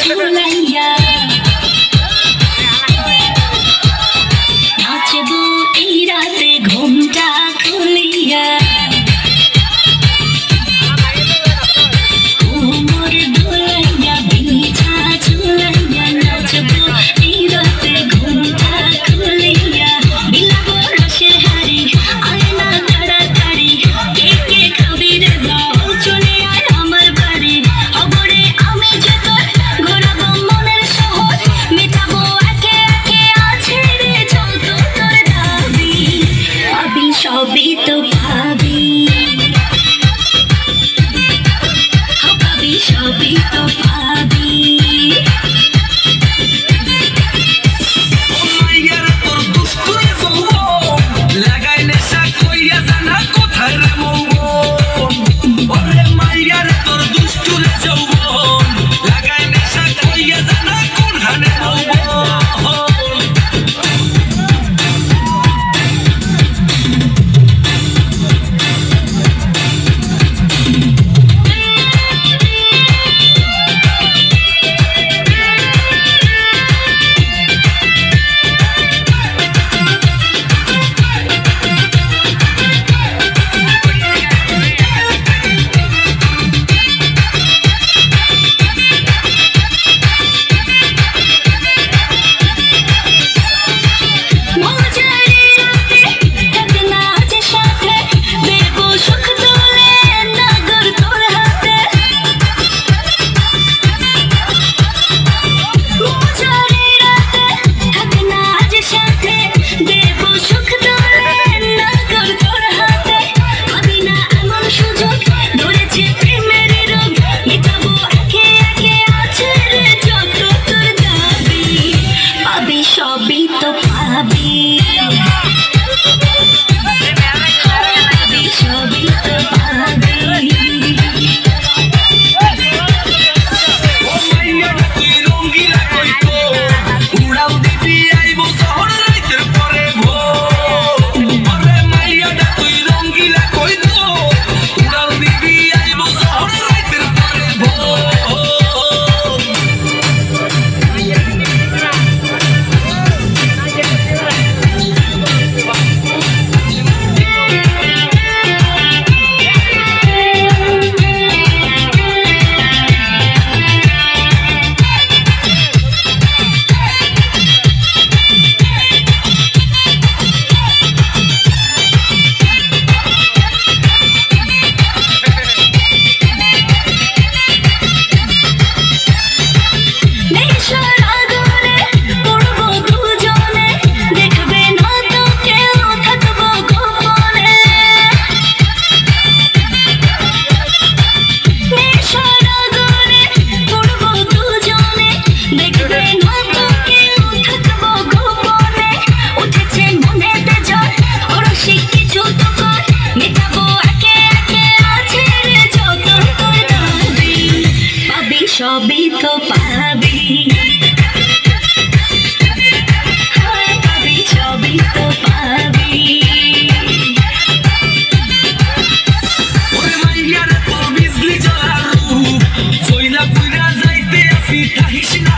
ঝুলাইয়া নাচবো এই রাতে ঘুমটা খুলিয়া কোমর দোলাইয়া বিছা ঝুলাইয়া নাচবো এই রাতে ঘুমটা খুলিয়া বিলাবো রসের হাড়ি আয়না তাড়াতাড়ি কে কে খাবি রে দাও চলে আয় আমার বাড়ি খবরে আমি যে তোর ঘোরাবো মনের শহর মেটাবো একে একে আছে রে যত তোর দাবি পাবি সবই তো পাবি পাবি সবই তো পাবি সবই তো পাবি সবই তো পাবি সবই তো পাবি পাবি সবই তো পাবি ওরে মাইয়ারে তো বিজলি জ্বলার রূপ জইলা পুইরা যাইতে আসি কাহিস না